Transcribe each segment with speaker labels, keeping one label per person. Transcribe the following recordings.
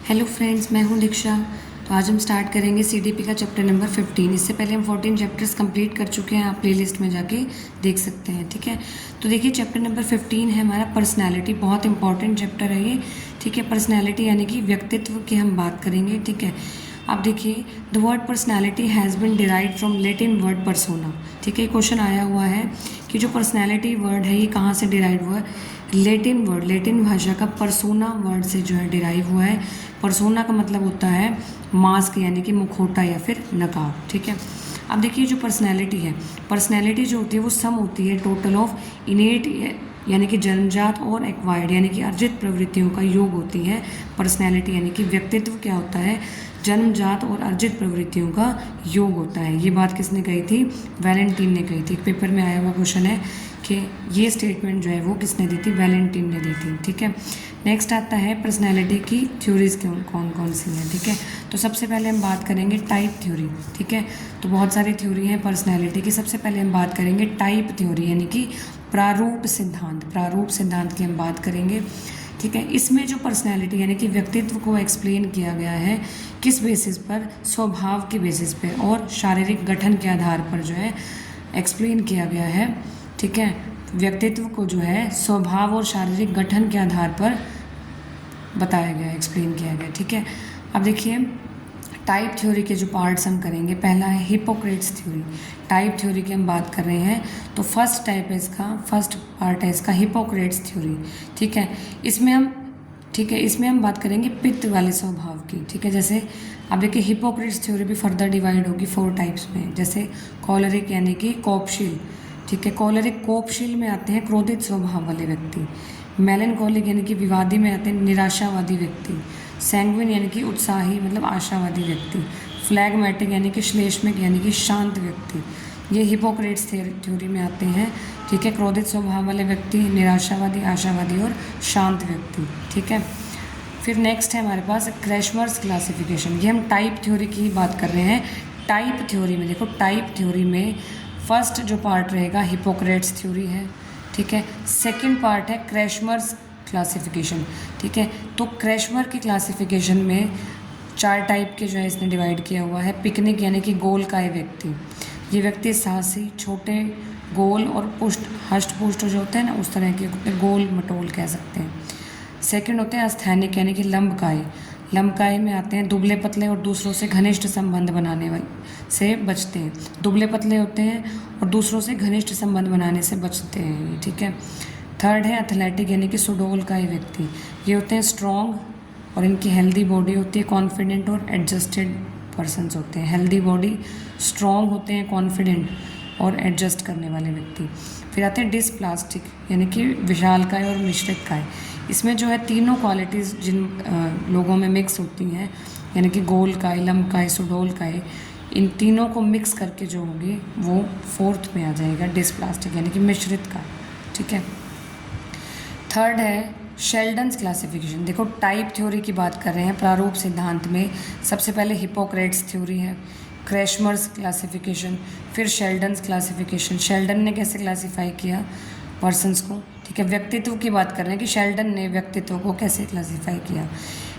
Speaker 1: Hello friends, मैं हूं दीक्षा। तो आज हम स्टार्ट करेंगे सीडीपी का चैप्टर नंबर 15। इससे पहले हम 14 चैप्टर्स कंप्लीट कर चुके हैं, आप प्लेलिस्ट में जाके देख सकते हैं। ठीक है, तो देखिए चैप्टर नंबर 15 है हमारा पर्सनैलिटी। बहुत इंपॉर्टेंट चैप्टर है ये। ठीक है, पर्सनैलिटी यानी कि व्यक्तित्व की हम बात करेंगे। ठीक है, अब देखिए the word personality has been derived from Latin word persona. ठीक है, क्वेश्चन आया हुआ है कि जो पर्सनैलिटी वर्ड है ये कहाँ से डिराइव हुआ है। लैटिन वर्ड, लैटिन भाषा का परसोना वर्ड से जो है डिराइव हुआ है। परसोना का मतलब होता है मास्क यानी कि मुखौटा या फिर नकाब। ठीक है, अब देखिए जो पर्सनैलिटी है, पर्सनैलिटी जो होती है वो सम होती है टोटल ऑफ इनेट यानी कि जन्मजात और एक्वायर्ड यानी कि अर्जित प्रवृत्तियों का योग होती है पर्सनैलिटी। यानी कि व्यक्तित्व क्या होता है, जन्मजात और अर्जित प्रवृत्तियों का योग होता है। ये बात किसने कही थी, वैलेंटाइन ने कही थी। पेपर में आया हुआ क्वेश्चन है कि ये स्टेटमेंट जो है वो किसने दी थी, वैलेंटाइन ने दी थी। ठीक है, नेक्स्ट आता है पर्सनैलिटी की थ्योरीज कौन कौन सी हैं। ठीक है, तो सबसे पहले हम बात करेंगे टाइप थ्योरी। ठीक है, तो बहुत सारी थ्योरी हैं पर्सनैलिटी की। सबसे पहले हम बात करेंगे टाइप थ्योरी यानी कि प्रारूप सिद्धांत। प्रारूप सिद्धांत की हम बात करेंगे। ठीक है, इसमें जो पर्सनैलिटी यानी कि व्यक्तित्व को एक्सप्लेन किया गया है किस बेसिस पर, स्वभाव के बेसिस पे और शारीरिक गठन के आधार पर जो है एक्सप्लेन किया गया है। ठीक है, व्यक्तित्व को जो है स्वभाव और शारीरिक गठन के आधार पर बताया गया, एक्सप्लेन किया गया। ठीक है, अब देखिए टाइप थ्योरी के जो पार्ट्स हम करेंगे, पहला है हिपोक्रेट्स थ्योरी। टाइप थ्योरी की हम बात कर रहे हैं तो फर्स्ट टाइप है इसका, फर्स्ट पार्ट है इसका हिपोक्रेट्स थ्योरी। ठीक है, इसमें हम बात करेंगे पित्त वाले स्वभाव की। ठीक है, जैसे अब देखिए हिपोक्रेट्स थ्योरी भी फर्दर डिवाइड होगी 4 टाइप्स में। जैसे कॉलरिक यानी कि कोपशील। ठीक है, कॉलरिक कोपशील में आते हैं क्रोधित स्वभाव वाले व्यक्ति। मेलनकॉलिक यानी कि विवादी में आते हैं निराशावादी व्यक्ति। सैंग्विन यानी कि उत्साही मतलब आशावादी व्यक्ति। फ्लैगमेटिक यानी कि श्लेष्मिक यानी कि शांत व्यक्ति। ये हिपोक्रेट्स थ्योरी में आते हैं। ठीक है, क्रोधित स्वभाव वाले व्यक्ति, निराशावादी, आशावादी और शांत व्यक्ति। ठीक है, फिर नेक्स्ट है हमारे पास क्रैशमर्स क्लासिफिकेशन। ये हम टाइप थ्योरी की बात कर रहे हैं। टाइप थ्योरी में देखो, टाइप थ्योरी में फर्स्ट जो पार्ट रहेगा हिपोक्रेट्स थ्योरी है। ठीक है, सेकंड पार्ट है क्रैशमर्स क्लासिफिकेशन। ठीक है, तो क्रैशमर की क्लासिफिकेशन में 4 टाइप के जो है इसने डिवाइड किया हुआ है। पिकनिक यानी कि गोलकाय व्यक्ति। ये व्यक्ति साहसी, छोटे, गोल और पुष्ट, हष्ट पुष्ट जो होते हैं ना उस तरह के होते हैं, गोल मटोल कह सकते हैं। सेकंड होते हैं अस्थैनिक यानी कि लंबकाय। लंबकाय में आते हैं दुबले पतले और दूसरों से घनिष्ठ संबंध बनाने वाले से बचते हैं। दुबले पतले होते हैं और दूसरों से घनिष्ठ संबंध बनाने से बचते हैं। ठीक है, थर्ड है एथलेटिक यानी कि सुडोलकाय व्यक्ति। ये होते हैं स्ट्रॉन्ग और इनकी हेल्दी बॉडी होती है, कॉन्फिडेंट और एडजस्टेड पर्सन्स होते हैं। हेल्दी बॉडी, स्ट्रॉन्ग होते हैं, कॉन्फिडेंट और एडजस्ट करने वाले व्यक्ति। फिर आते हैं डिस्प्लास्टिक यानी कि विशालकाय और मिश्रित काय। इसमें जो है तीनों क्वालिटीज़ जिन लोगों में मिक्स होती हैं यानी कि गोलकाय, लंबकाय, सुडोलकाय, इन तीनों को मिक्स करके जो होंगे वो फोर्थ में आ जाएगा डिस्प्लास्टिक यानी कि मिश्रित काय। ठीक है, थर्ड है शेल्डन्स क्लासिफिकेशन। देखो टाइप थ्योरी की बात कर रहे हैं प्रारूप सिद्धांत में। सबसे पहले हिपोक्रेट्स थ्योरी है, क्रैशमर्स क्लासिफिकेशन, फिर शेल्डन्स क्लासिफिकेशन। शेल्डन ने कैसे क्लासीफाई किया पर्सन्स को। ठीक है, व्यक्तित्व की बात कर रहे हैं कि शेल्डन ने व्यक्तित्व को कैसे क्लासीफाई किया।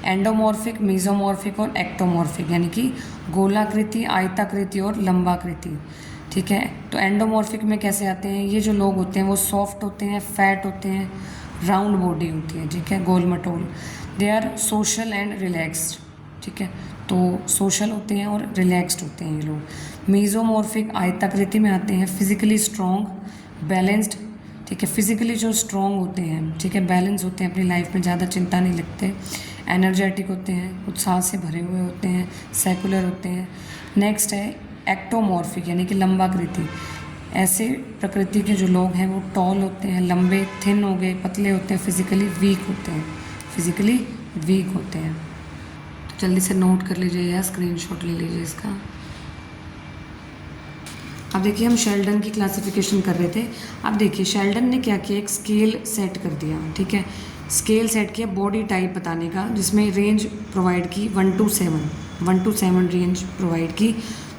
Speaker 1: एंडोमॉर्फिक, मीजोमॉर्फिक और एक्टोमॉर्फिक यानी कि गोलाकृति, आयताकृति और लंबाकृति। ठीक है, तो एंडोमॉर्फिक में कैसे आते हैं, ये जो लोग होते हैं वो सॉफ्ट होते हैं, फैट होते हैं, राउंड बॉडी होती है। ठीक है, गोल मटोल। They are social and relaxed. ठीक है, तो सोशल होते हैं और रिलैक्स्ड होते हैं ये लोग। मीजोमॉर्फिक आयताकृति में आते हैं, फिजिकली स्ट्रॉन्ग, बैलेंस्ड। ठीक है, फिजिकली जो स्ट्रॉन्ग होते हैं, ठीक है, बैलेंस होते हैं, अपनी लाइफ में ज़्यादा चिंता नहीं लगते, एनर्जेटिक होते हैं, उत्साह से भरे हुए होते हैं, सेकुलर होते हैं। नेक्स्ट है एक्टोमॉर्फिक यानी कि लंबाकृति। ऐसे प्रकृति के जो लोग हैं वो टॉल होते हैं, लंबे, थिन हो गए, पतले होते हैं, फिजिकली वीक होते हैं, फिजिकली वीक होते हैं। तो जल्दी से नोट कर लीजिए या स्क्रीनशॉट ले लीजिए इसका। अब देखिए हम शेल्डन की क्लासिफिकेशन कर रहे थे। अब देखिए शेल्डन ने क्या किया, एक स्केल सेट कर दिया। ठीक है, स्केल सेट किया बॉडी टाइप बताने का, जिसमें रेंज प्रोवाइड की 1 to 7 रेंज प्रोवाइड की।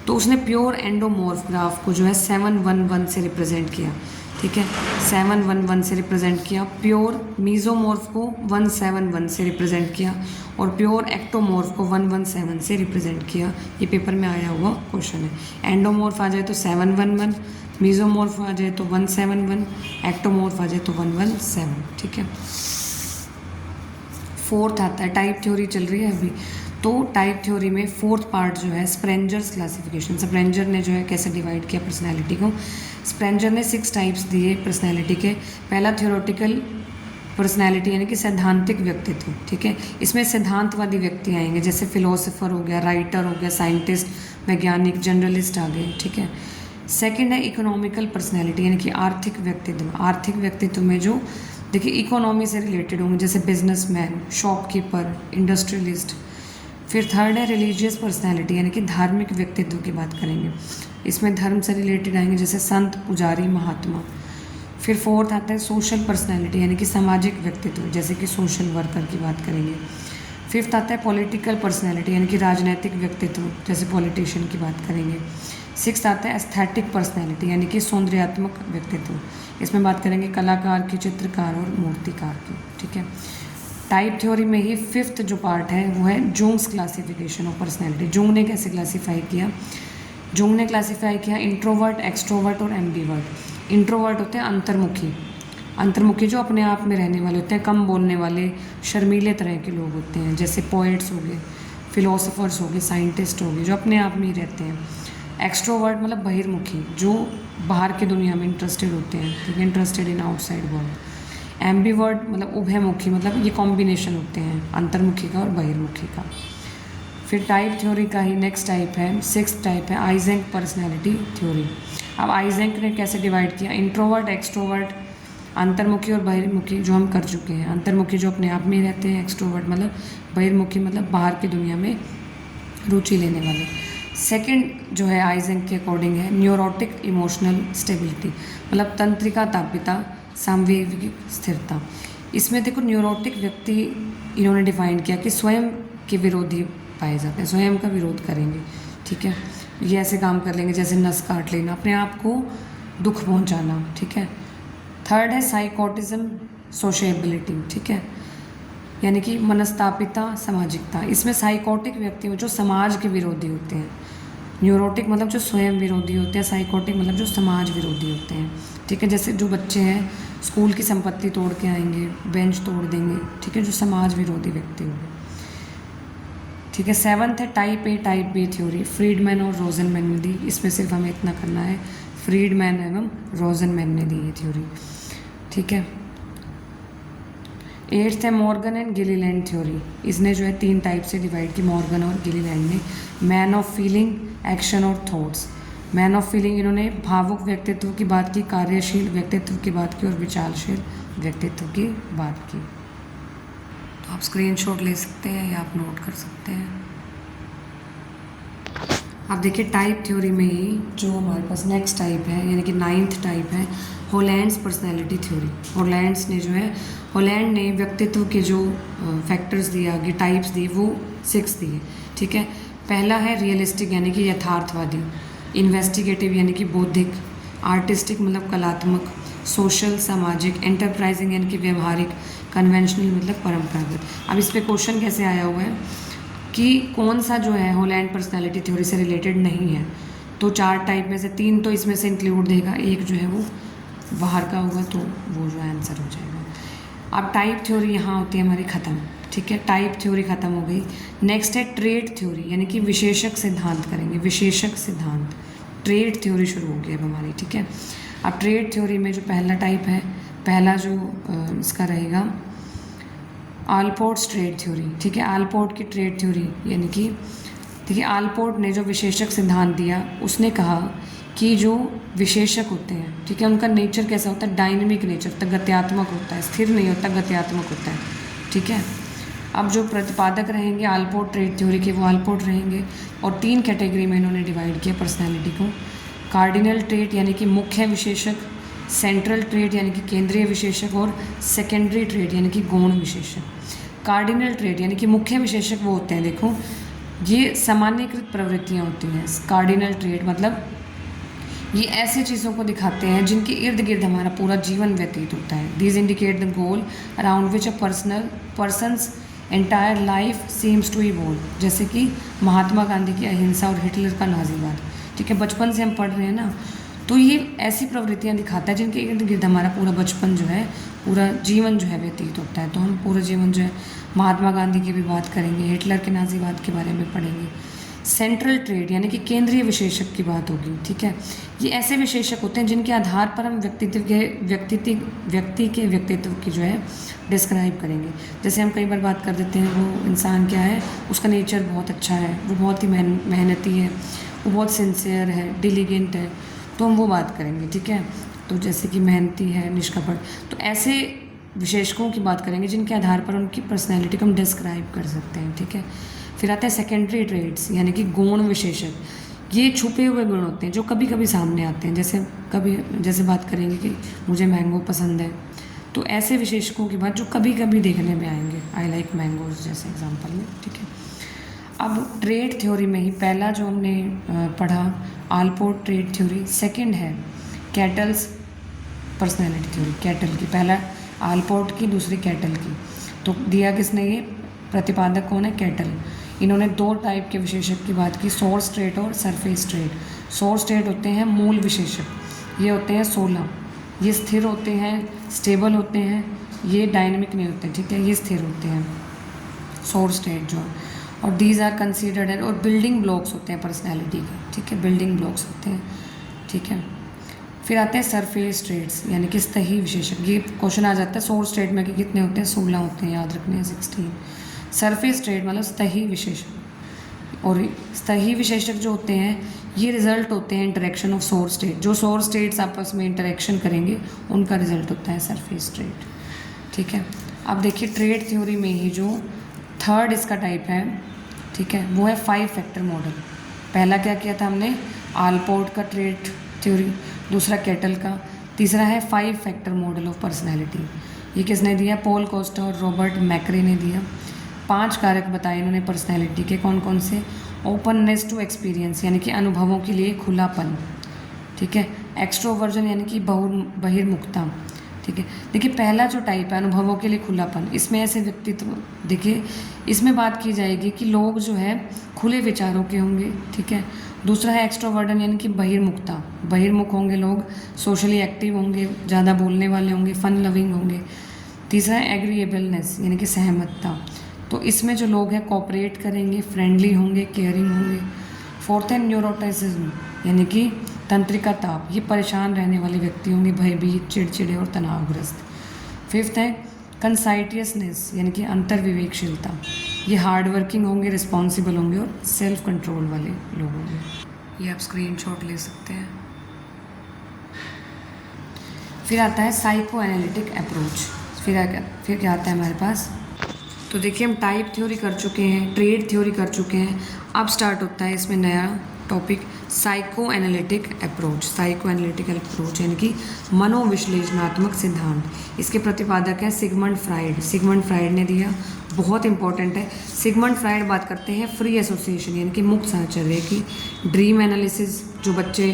Speaker 1: तो उसने प्योर एंडोमॉर्फ ग्राफ को जो है 711 से रिप्रेजेंट किया। ठीक है, 711 से रिप्रेजेंट किया। प्योर मीजोमॉर्फ को 171 से रिप्रेजेंट किया और प्योर एक्टोमॉर्फ को 117 से रिप्रेजेंट किया। ये पेपर में आया हुआ क्वेश्चन है। एंडोमॉर्फ आ जाए तो 711, मीजोमॉर्फ आ जाए तो 171, एक्टोमॉर्फ आ जाए तो 117। ठीक है, फोर्थ आता है, टाइप थ्योरी चल रही है अभी। तो टाइप थ्योरी में फोर्थ पार्ट जो है स्प्रेंजर्स क्लासिफिकेशन। स्प्रेंजर ने जो है कैसे डिवाइड किया पर्सनैलिटी को। स्प्रेंजर ने 6 टाइप्स दिए पर्सनैलिटी के। पहला थ्योरेटिकल पर्सनैलिटी यानी कि सैद्धांतिक व्यक्तित्व। ठीक है, इसमें सिद्धांतवादी व्यक्ति आएंगे, जैसे फिलोसोफर हो गया, राइटर हो गया, साइंटिस्ट, वैज्ञानिक, जर्नलिस्ट आ गए। ठीक है, सेकंड है इकोनॉमिकल पर्सनैलिटी यानी कि आर्थिक व्यक्तित्व। आर्थिक व्यक्तित्व में जो देखिए इकोनॉमी से रिलेटेड होंगे, जैसे बिजनेसमैन, शॉपकीपर, इंडस्ट्रियलिस्ट। फिर थर्ड है रिलीजियस पर्सनैलिटी यानी कि धार्मिक व्यक्तित्व की बात करेंगे। इसमें धर्म से रिलेटेड आएंगे, जैसे संत, पुजारी, महात्मा। फिर फोर्थ आता है सोशल पर्सनैलिटी यानी कि सामाजिक व्यक्तित्व, जैसे कि सोशल वर्कर की बात करेंगे। फिफ्थ आता है पॉलिटिकल पर्सनैलिटी यानी कि राजनैतिक व्यक्तित्व, जैसे पॉलिटिशियन की बात करेंगे। सिक्स्थ आता है एस्थेटिक पर्सनैलिटी यानी कि सौंदर्यात्मक व्यक्तित्व, इसमें बात करेंगे कलाकार की, चित्रकार और मूर्तिकार की। ठीक है, टाइप थ्योरी में ही फिफ्थ जो पार्ट है वो है जूंग्स क्लासिफिकेशन ऑफ पर्सनैलिटी। जूंग ने कैसे क्लासीफाई किया? जूंग ने क्लासीफाई किया इंट्रोवर्ट, एक्सट्रोवर्ट और एम्बीवर्ट। इंट्रोवर्ट होते हैं अंतर्मुखी, अंतर्मुखी जो अपने आप में रहने वाले होते हैं, कम बोलने वाले, शर्मीले तरह के लोग होते हैं, जैसे पोइट्स हो गए, फिलोसोफर्स हो गए, साइंटिस्ट हो गए, जो अपने आप में ही रहते हैं। एक्सट्रोवर्ट मतलब बहिर्मुखी, जो बाहर की दुनिया में इंटरेस्टेड होते हैं, ठीक है, interested in outside world. Ambivert मतलब उभयमुखी, मतलब ये कॉम्बिनेशन होते हैं अंतर्मुखी का और बहिर्मुखी का। फिर टाइप थ्योरी का ही नेक्स्ट टाइप है, सिक्स्थ टाइप है आइजेंक पर्सनैलिटी थ्योरी। अब आइजेंक ने कैसे डिवाइड किया? इंट्रोवर्ट, एक्सट्रोवर्ट, अंतर्मुखी और बहिर्मुखी जो हम कर चुके हैं। अंतर्मुखी जो अपने आप में ही रहते हैं, एक्सट्रोवर्ट मतलब बहिर्मुखी मतलब बाहर की दुनिया में रुचि लेने वाले। सेकंड जो है आइजेंक के अकॉर्डिंग है न्यूरोटिक इमोशनल स्टेबिलिटी, मतलब तंत्रिका तापिता, सांवेगिक स्थिरता। इसमें देखो न्यूरोटिक व्यक्ति इन्होंने डिफाइन किया कि स्वयं के विरोधी पाए जाते हैं, स्वयं का विरोध करेंगे। ठीक है, ये ऐसे काम कर लेंगे जैसे नस काट लेना, अपने आप को दुख पहुंचाना। ठीक है, थर्ड है साइकोटिज्म सोशिएबिलिटी। ठीक है, यानी कि मनस्तापिता, सामाजिकता। इसमें साइकोटिक व्यक्ति जो समाज के विरोधी होते हैं, न्यूरोटिक मतलब जो स्वयं विरोधी होते हैं, साइकोटिक मतलब जो समाज विरोधी होते हैं। ठीक है, जैसे जो बच्चे हैं स्कूल की संपत्ति तोड़ के आएंगे, बेंच तोड़ देंगे। ठीक है, जो समाज विरोधी व्यक्ति होंगे। ठीक है, सेवन्थ है type A type B theory, Friedman और रोजनमैन ने दी। इसमें सिर्फ हमें इतना करना है, फ्रीडमैन एवं रोजनमैन ने दी ये थ्योरी। ठीक है, एट्थ है मॉर्गन एंड गिलीलैंड थ्योरी। इसने जो है 3 टाइप से डिवाइड की, मॉर्गन और गिलीलैंड ने। मैन ऑफ फीलिंग, एक्शन और थॉट्स। मैन ऑफ फीलिंग इन्होंने भावुक व्यक्तित्व की बात की, कार्यशील व्यक्तित्व की बात की और विचारशील व्यक्तित्व की बात की। तो आप स्क्रीनशॉट ले सकते हैं या आप नोट कर सकते हैं। अब देखिए टाइप थ्योरी में ही जो हमारे पास नेक्स्ट टाइप है यानी कि 9th टाइप है हॉलैंड्स पर्सनैलिटी थ्योरी। हॉलैंड्स ने जो है, हॉलैंड ने व्यक्तित्व के जो फैक्टर्स दिए, आगे टाइप्स दिए, वो 6 दिए। ठीक है, पहला है रियलिस्टिक यानी कि यथार्थवादी, इन्वेस्टिगेटिव यानी कि बौद्धिक, आर्टिस्टिक मतलब कलात्मक, सोशल सामाजिक, एंटरप्राइजिंग यानी कि व्यवहारिक, कन्वेंशनल मतलब परंपरागत। अब इस पे क्वेश्चन कैसे आया हुआ है कि कौन सा जो है हॉलैंड पर्सनैलिटी थ्योरी से रिलेटेड नहीं है। तो 4 टाइप में से 3 तो इसमें से इंक्लूड देगा, एक जो है वो बाहर का होगा, तो वो जो आंसर हो जाएगा। अब टाइप थ्योरी यहाँ होती है हमारी ख़त्म। ठीक है, टाइप थ्योरी ख़त्म हो गई। नेक्स्ट है ट्रेड थ्योरी यानी कि विशेषक सिद्धांत करेंगे, विशेषक सिद्धांत। ट्रेड थ्योरी शुरू हो गई अब हमारी। ठीक है, अब ट्रेड थ्योरी में जो पहला टाइप है, पहला जो इसका रहेगा आलपोर्ट्स ट्रेड थ्योरी। ठीक है, आलपोर्ट की ट्रेड थ्योरी यानी कि देखिए आलपोर्ट ने जो विशेषक सिद्धांत दिया, उसने कहा कि जो विशेषक होते हैं, ठीक है, उनका नेचर कैसा होता है? डायनेमिक नेचर होता है, गत्यात्मक होता है, स्थिर नहीं होता, गत्यात्मक होता है। ठीक है, अब जो प्रतिपादक रहेंगे आलपोर्ट ट्रेड थ्योरी के, वो आलपोर्ट रहेंगे। और 3 कैटेगरी में इन्होंने डिवाइड किया पर्सनैलिटी को। कार्डिनल ट्रेट यानी कि मुख्य विशेषक, सेंट्रल ट्रेट यानी कि केंद्रीय विशेषक, और सेकेंडरी ट्रेट यानी कि गौण विशेषक। कार्डिनल ट्रेट यानी कि मुख्य विशेषक वो होते हैं, देखो ये सामान्यकृत प्रवृत्तियाँ होती हैं। कार्डिनल ट्रेट मतलब ये ऐसी चीज़ों को दिखाते हैं जिनके इर्द गिर्द हमारा पूरा जीवन व्यतीत होता है। These indicate the goal around which a person's entire life seems to evolve. जैसे कि महात्मा गांधी की अहिंसा और हिटलर का नाजीवाद। ठीक है, बचपन से हम पढ़ रहे हैं ना, तो ये ऐसी प्रवृत्तियाँ दिखाता है जिनके इर्द गिर्द हमारा पूरा बचपन जो है, पूरा जीवन जो है व्यतीत होता है। तो हम पूरा जीवन जो है महात्मा गांधी की भी बात करेंगे, हिटलर के नाजीवाद के बारे में पढ़ेंगे। सेंट्रल ट्रेड यानी कि केंद्रीय विशेषक की बात होगी। ठीक है, ये ऐसे विशेषक होते हैं जिनके आधार पर हम व्यक्ति के व्यक्तित्व की जो है डिस्क्राइब करेंगे। जैसे हम कई बार बात कर देते हैं वो इंसान क्या है, उसका नेचर बहुत अच्छा है, वो बहुत ही मेहनती है, वो बहुत सिंसियर है, डिलीजेंट है, तो हम वो बात करेंगे। ठीक है, तो जैसे कि मेहनती है, निष्कपट, तो ऐसे विशेषकों की बात करेंगे जिनके आधार पर उनकी पर्सनैलिटी को हम डिस्क्राइब कर सकते हैं। ठीक है, फिर आते हैं सेकेंडरी ट्रेड्स यानी कि गौण विशेषक। ये छुपे हुए गुण होते हैं जो कभी कभी सामने आते हैं। जैसे बात करेंगे कि मुझे मैंगो पसंद है, तो ऐसे विशेषकों की बात जो कभी कभी देखने में आएंगे, आई लाइक मैंगोज जैसे एग्जांपल में। ठीक है, अब ट्रेड थ्योरी में ही पहला जो हमने पढ़ा आलपोर्ट ट्रेड थ्योरी, सेकंड है कैटल्स पर्सनैलिटी थ्योरी, कैटल की, पहला आलपोर्ट की, दूसरी कैटल की। तो दिया किसने, ये प्रतिपादक कौन है, कैटल। इन्होंने दो टाइप के विशेषक की बात की, सोर्स ट्रेड और सरफेस ट्रेड। सोर्स ट्रेड होते हैं मूल विशेषक, ये होते हैं 16, ये स्थिर होते हैं, स्टेबल होते हैं, ये डायनेमिक नहीं होते। ठीक है, ये स्थिर होते हैं सोर्स ट्रेड जो, और दीज आर कंसीडर्ड है, और बिल्डिंग ब्लॉक्स होते हैं पर्सनैलिटी के। ठीक है, बिल्डिंग ब्लॉक्स होते हैं। ठीक है, फिर आते हैं सरफेस ट्रेड्स यानी कि सतही विशेषक। ये क्वेश्चन आ जाता है सोर्स ट्रेड में कि कितने होते हैं, 16 होते हैं, याद रखने हैं 16। सरफेस ट्रेड मतलब सतही विशेषक, और सतही विशेषक जो होते हैं ये रिजल्ट होते हैं इंटरेक्शन ऑफ सोर्स स्टेट। जो सोर्स स्टेट्स आपस में इंटरेक्शन करेंगे उनका रिजल्ट होता है सरफेस ट्रेड। ठीक है, अब देखिए ट्रेड थ्योरी में ही जो थर्ड इसका टाइप है, ठीक है, वो है 5 फैक्टर मॉडल। पहला क्या किया था हमने, आलपोर्ट का ट्रेड थ्योरी, दूसरा कैटल का, तीसरा है 5 फैक्टर मॉडल ऑफ पर्सनैलिटी। ये किसने दिया, पॉल कोस्टा और रॉबर्ट मैक्रे ने दिया। 5 कारक बताए इन्होंने पर्सनैलिटी के, कौन कौन से, ओपननेस टू एक्सपीरियंस यानी कि अनुभवों के लिए खुलापन। ठीक है, एक्सट्रोवर्जन यानी कि बहिर्मुखता। ठीक है, देखिए पहला जो टाइप है अनुभवों के लिए खुलापन, इसमें ऐसे व्यक्तित्व, देखिए इसमें बात की जाएगी कि लोग जो है खुले विचारों के होंगे। ठीक है, दूसरा है एक्सट्रोवर्जन यानी कि बहिर्मुखता, बहिर्मुख होंगे लोग, सोशली एक्टिव होंगे, ज़्यादा बोलने वाले होंगे, फन लविंग होंगे। तीसरा है एग्रीएबलनेस यानी कि सहमतता, तो इसमें जो लोग हैं कोऑपरेट करेंगे, फ्रेंडली होंगे, केयरिंग होंगे। फोर्थ है न्यूरोटिसिज्म यानी कि तंत्रिका ताप, ये परेशान रहने वाले व्यक्ति होंगे, भयभीत, चिड़चिड़े और तनावग्रस्त। फिफ्थ है कंसाइटियसनेस यानी कि अंतर्विवेकशीलता, ये हार्ड वर्किंग होंगे, रिस्पॉन्सिबल होंगे और सेल्फ कंट्रोल वाले लोग होंगे। ये आप स्क्रीनशॉट ले सकते हैं। फिर आता है साइको एनालिटिक अप्रोच। फिर क्या आता है हमारे पास, तो देखिए हम टाइप थ्योरी कर चुके हैं, ट्रेड थ्योरी कर चुके हैं, अब स्टार्ट होता है इसमें नया topic psycho analytic approach. Psycho analytical approach यानी कि मनोविश्लेषणात्मक सिद्धांत। इसके प्रतिपादक हैं सिगमंड फ्राइड। सिगमंड फ्राइड ने दिया, बहुत इंपॉर्टेंट है। सिगमंड फ्राइड बात करते हैं फ्री एसोसिएशन यानी कि मुक्त साहचर्य की, ड्रीम एनालिसिस जो बच्चे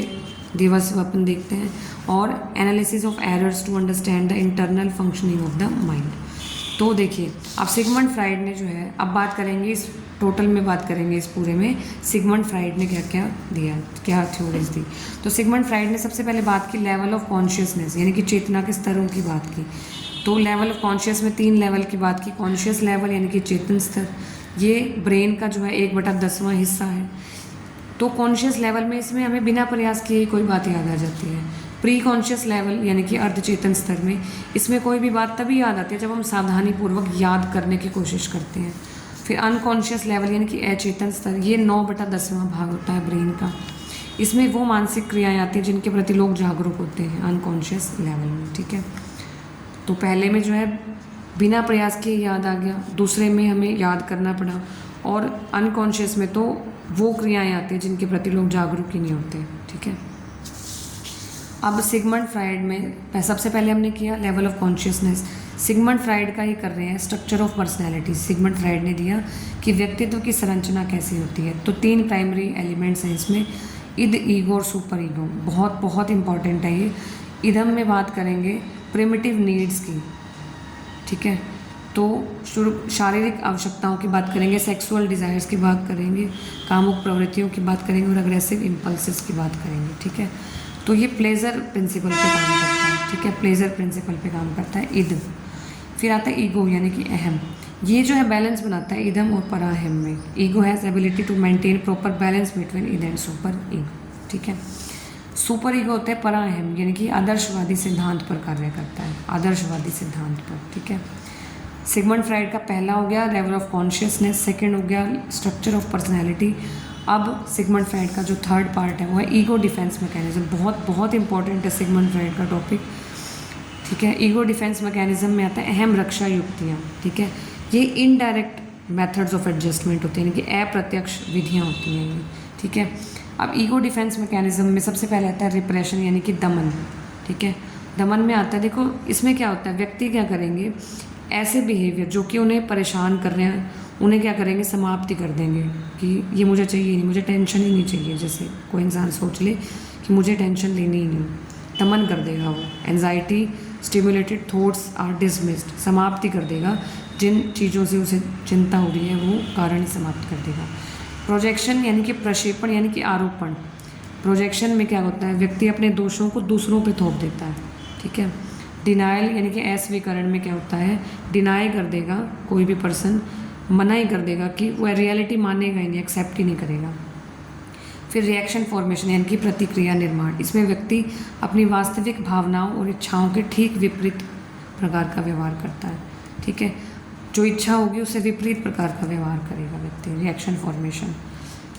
Speaker 1: दिवस अपन देखते हैं, और analysis of errors to understand the internal functioning of the mind. तो देखिए अब सिगमंड फ्राइड ने जो है, अब बात करेंगे इस टोटल में, बात करेंगे इस पूरे में सिगमंड फ्राइड ने क्या क्या दिया, क्या थ्योरीज दी। तो सिगमंड फ्राइड ने सबसे पहले बात की लेवल ऑफ कॉन्शियसनेस यानी कि चेतना के स्तरों की बात की। तो लेवल ऑफ कॉन्शियस में 3 लेवल की बात की। कॉन्शियस लेवल यानी कि चेतन स्तर, ये ब्रेन का जो है 1/10वां हिस्सा है। तो कॉन्शियस लेवल में इसमें हमें बिना प्रयास किए कोई बात याद आ जाती है। प्री कॉन्शियस लेवल यानी कि अर्धचेतन स्तर में इसमें कोई भी बात तभी याद आती है जब हम सावधानीपूर्वक याद करने की कोशिश करते हैं। फिर अनकॉन्शियस लेवल यानी कि अचेतन स्तर, ये 9/10वां भाग होता है ब्रेन का। इसमें वो मानसिक क्रियाएं आती हैं जिनके प्रति लोग जागरूक होते हैं अनकॉन्शियस लेवल में। ठीक है, तो पहले में जो है बिना प्रयास किए याद आ गया, दूसरे में हमें याद करना पड़ा, और अनकॉन्शियस में तो वो क्रियाएं आती हैं जिनके प्रति लोग जागरूक ही नहीं होते। ठीक है, अब सिगमंड फ्राइड में सबसे पहले हमने किया level of consciousness. Sigmund Freud का ही कर रहे हैं structure of personality. Sigmund Freud ने दिया कि व्यक्तित्व की संरचना कैसी होती है। तो 3 प्राइमरी एलिमेंट्स हैं इसमें, इद, ईगो और सुपर ईगो, बहुत बहुत इंपॉर्टेंट है ये। इदम में बात करेंगे प्रिमिटिव नीड्स की, ठीक है। तो शुरू शारीरिक आवश्यकताओं की बात करेंगे, सेक्सुअल डिज़ायर्स की बात करेंगे, कामुक प्रवृत्तियों की बात करेंगे और अग्रेसिव इम्पल्सेस की बात करेंगे, ठीक है। तो ये प्लेजर प्रिंसिपल पे काम करता है, ठीक है, प्लेजर प्रिंसिपल पे काम करता है इद। फिर आता है ईगो यानी कि अहम, ये जो है बैलेंस बनाता है इदम और पराहम में। Ego has ability to maintain proper balance between id and super ego, ठीक है। सुपर ईगो होता है पराहम यानी कि आदर्शवादी सिद्धांत पर कार्य करता है, आदर्शवादी सिद्धांत पर, ठीक है। सिगमंड फ्राइड का पहला हो गया लेवल ऑफ कॉन्शियसनेस, सेकंड हो गया स्ट्रक्चर ऑफ पर्सनैलिटी। अब सिगमंड फ्राइड का जो थर्ड पार्ट है वो है ईगो डिफेंस मैकेनिज्म, बहुत बहुत इंपॉर्टेंट है सिगमंड फ्राइड का टॉपिक, ठीक है। ईगो डिफेंस मैकेनिज्म में आता है अहम रक्षा युक्तियाँ, ठीक है। ये इनडायरेक्ट मेथड्स ऑफ एडजस्टमेंट होते हैं यानी कि अप्रत्यक्ष विधियाँ होती हैं ये, ठीक है। अब ईगो डिफेंस मैकेनिज्म में सबसे पहले आता है रिप्रेशन यानी कि दमन, ठीक है। दमन में आता है, देखो इसमें क्या होता है, व्यक्ति क्या करेंगे, ऐसे बिहेवियर जो कि उन्हें परेशान कर रहे हैं उन्हें क्या करेंगे, समाप्ति कर देंगे कि ये मुझे चाहिए नहीं, मुझे टेंशन ही नहीं चाहिए। जैसे कोई इंसान सोच ले कि मुझे टेंशन लेनी ही नहीं, दमन कर देगा वो। Anxiety stimulated thoughts are dismissed, समाप्ति कर देगा, जिन चीज़ों से उसे चिंता हो रही है वो कारण समाप्त कर देगा। प्रोजेक्शन यानी कि प्रक्षेपण यानी कि आरोपण, प्रोजेक्शन में क्या होता है, व्यक्ति अपने दोषों को दूसरों पे थोप देता है, ठीक है। डिनाइल यानी कि अस्वीकरण में क्या होता है, डिनाई कर देगा कोई भी पर्सन, मना ही कर देगा कि वह रियलिटी मानेगा ही नहीं, एक्सेप्ट ही नहीं करेगा। फिर रिएक्शन फॉर्मेशन यानी कि प्रतिक्रिया निर्माण, इसमें व्यक्ति अपनी वास्तविक भावनाओं और इच्छाओं के ठीक विपरीत प्रकार का व्यवहार करता है, ठीक है। जो इच्छा होगी उससे विपरीत प्रकार का व्यवहार करेगा व्यक्ति, रिएक्शन फॉर्मेशन।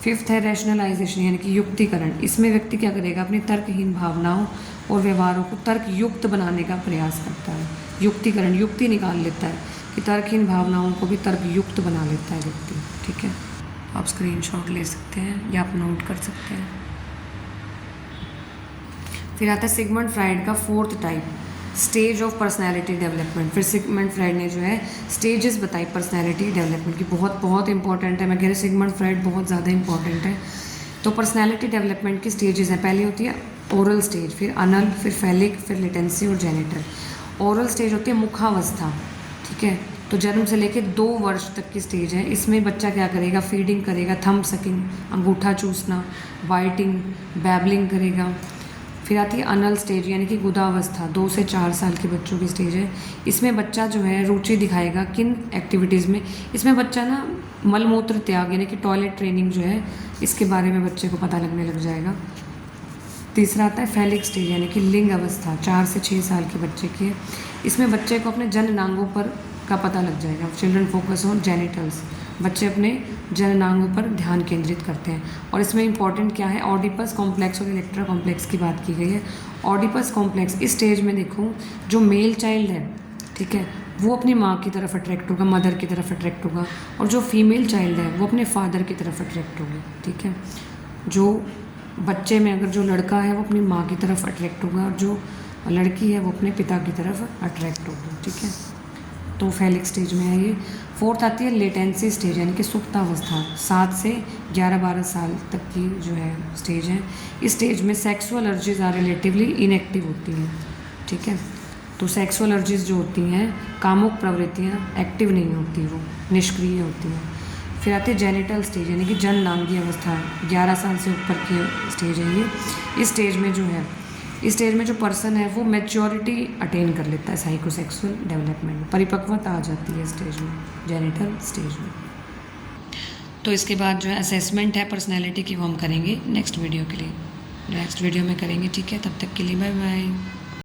Speaker 1: फिफ्थ है रैशनलाइजेशन यानी कि युक्तिकरण, इसमें व्यक्ति क्या करेगा, अपनी तर्कहीन भावनाओं और व्यवहारों को तर्क युक्त बनाने का प्रयास करता है। युक्तिकरण, युक्ति निकाल लेता है कि तर्कहीन भावनाओं को भी तर्क युक्त बना लेता है व्यक्ति, ठीक है। आप स्क्रीनशॉट ले सकते हैं या आप नोट कर सकते हैं। फिर आता है सिगमंड फ्राइड का fourth type, stage of personality development. फिर सिगमंड फ्राइड ने जो है स्टेजेस बताई पर्सनैलिटी डेवलपमेंट की, बहुत बहुत इंपॉर्टेंट है। मैं कह रही सिगमंड फ्राइड बहुत ज़्यादा इंपॉर्टेंट है। तो पर्सनैलिटी डेवलपमेंट की स्टेजेस हैं, पहली होती है ओरल स्टेज, फिर अनल, फिर फैलिक, फिर लेटेंसी और जेनिटल। ओरल स्टेज होती है मुखावस्था, ठीक है। तो जन्म से लेकर 2 वर्ष तक की स्टेज है, इसमें बच्चा क्या करेगा, फीडिंग करेगा, थंब सकिंग, अंगूठा चूसना, बाइटिंग, बैबलिंग करेगा। फिर आती है अनल स्टेज यानी कि गुदावस्था, 2 से 4 साल के बच्चों की स्टेज है। इसमें बच्चा जो है रुचि दिखाएगा किन एक्टिविटीज़ में, इसमें बच्चा ना मलमूत्र त्याग यानी कि टॉयलेट ट्रेनिंग जो है इसके बारे में बच्चे को पता लगने लग जाएगा। तीसरा आता है फैलिक स्टेज यानी कि लिंग अवस्था, 4 से 6 साल के बच्चे की है। इसमें बच्चे को अपने जननांगों पर का पता लग जाएगा। चिल्ड्रन फोकस ऑन जेनिटल्स, बच्चे अपने जननांगों पर ध्यान केंद्रित करते हैं। और इसमें इंपॉर्टेंट क्या है, ऑडिपस कॉम्प्लेक्स और इलेक्ट्रा कॉम्प्लेक्स की बात की गई है। ऑडिपस कॉम्प्लेक्स इस स्टेज में देखो, जो मेल चाइल्ड है, ठीक है, वो अपनी माँ की तरफ अट्रैक्ट होगा, मदर की तरफ अट्रैक्ट होगा, और जो फीमेल चाइल्ड है वो अपने फादर की तरफ अट्रैक्ट होगी, ठीक है। जो बच्चे में अगर जो लड़का है वो अपनी माँ की तरफ अट्रैक्ट होगा और जो लड़की है वो अपने पिता की तरफ अट्रैक्ट होगी, ठीक है। तो फैलिक स्टेज में है ये। फोर्थ आती है लेटेंसी स्टेज यानी कि सुप्तावस्था, 7 से 11-12 साल तक की जो है स्टेज है। इस स्टेज में sexual urges are relatively inactive होती हैं, ठीक है। तो सेक्सुअल अर्जेज जो होती हैं, कामुक प्रवृत्तियाँ एक्टिव नहीं होती, वो निष्क्रिय होती हैं। फिर आती है जेनिटल स्टेज यानी कि जननांगी अवस्था, 11 साल से ऊपर की स्टेज है ये। इस स्टेज में जो है, इस स्टेज में जो पर्सन है वो मैच्योरिटी अटेन कर लेता है, साइकोसेक्सुअल डेवलपमेंट, परिपक्वता आ जाती है स्टेज में, जेनिटल स्टेज में। तो इसके बाद जो है असेसमेंट है पर्सनैलिटी की, वो हम करेंगे नेक्स्ट वीडियो के लिए, नेक्स्ट वीडियो में करेंगे, ठीक है। तब तक के लिए बाय बाय।